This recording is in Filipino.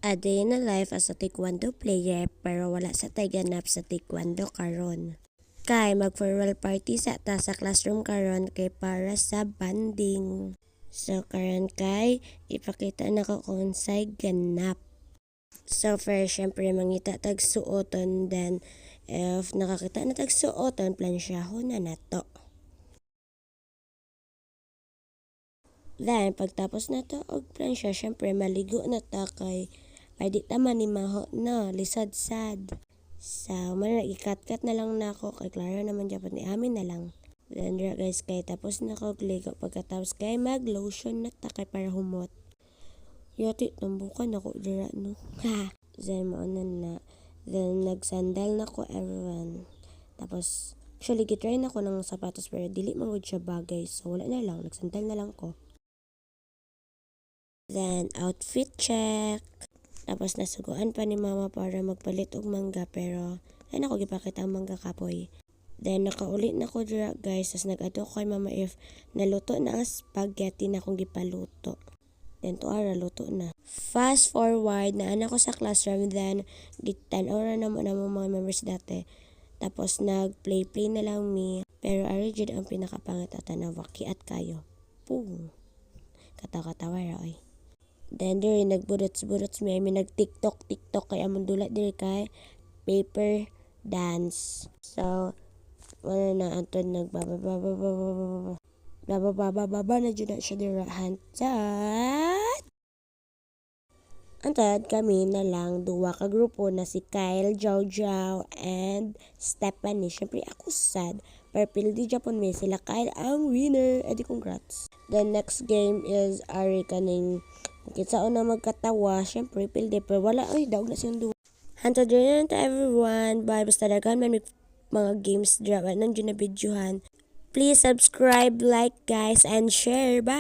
A day in a life as a taekwondo player pero wala sa tay ganap sa taekwondo karon. Kay mag-farewell party sa ta sa classroom karon kay para sa banding. So karon kay ipakita na ko kung unsay ganap. So first, syempre mangita tag suoton, then if nakakita na tag suoton, plansyahon na nato. Then pagtapos na to og plansya, syempre maligo na ta kay di ta manimaho no, lisod sad. So, man ikat-kat na lang nako kay klaro naman dapat ni amin na lang. Then guys, kay tapos na ko ligo, pagkatapos kay mag-lotion na ta kay para humot. Yati, tambukan ako dira no. Ha! Then na. Then nagsandal na ko everyone. Tapos, actually gitry na ko ng sapatos pero dili man gud siya bagay. So wala na lang, nagsandal na lang ko. Then outfit check. Tapos nasuguan pa ni mama para magpalit og mangga pero ay nako gipakita ang mangga kapoy. Then nakaulit na ko dira guys, tas nag-adto ko kay mama if naluto na ang spaghetti na akong gipaluto. Then tuara luto na. Fast forward na ko sa classroom, then gitan-ora na mo mga members dati. Tapos nag-play na lang me. Pero ari jud ang pinakapangit at tanawa kiat kayo. Pum. Katawa-katawa ra oy. Then diri nagbudots mi, I mean nag-TikTok kay among dula diri kay paper dance. So wala na antod nagbababa na jud na siya dirahan. Antad kami na lang duwa ka grupo na si Kyle, Jojo, and Stephanie. Syempre ako sad. Pero di Japon may sila Kyle ang winner. Edi congrats. The next game is Ari kaning kitsaon na magkatawa. Syempre pilde pero wala ay daog na siyang duwa. Hantod rin to everyone. Bye. Basta dagan man mga games dra. Nandiyo na videohan. Please subscribe, like guys, and share. Bye.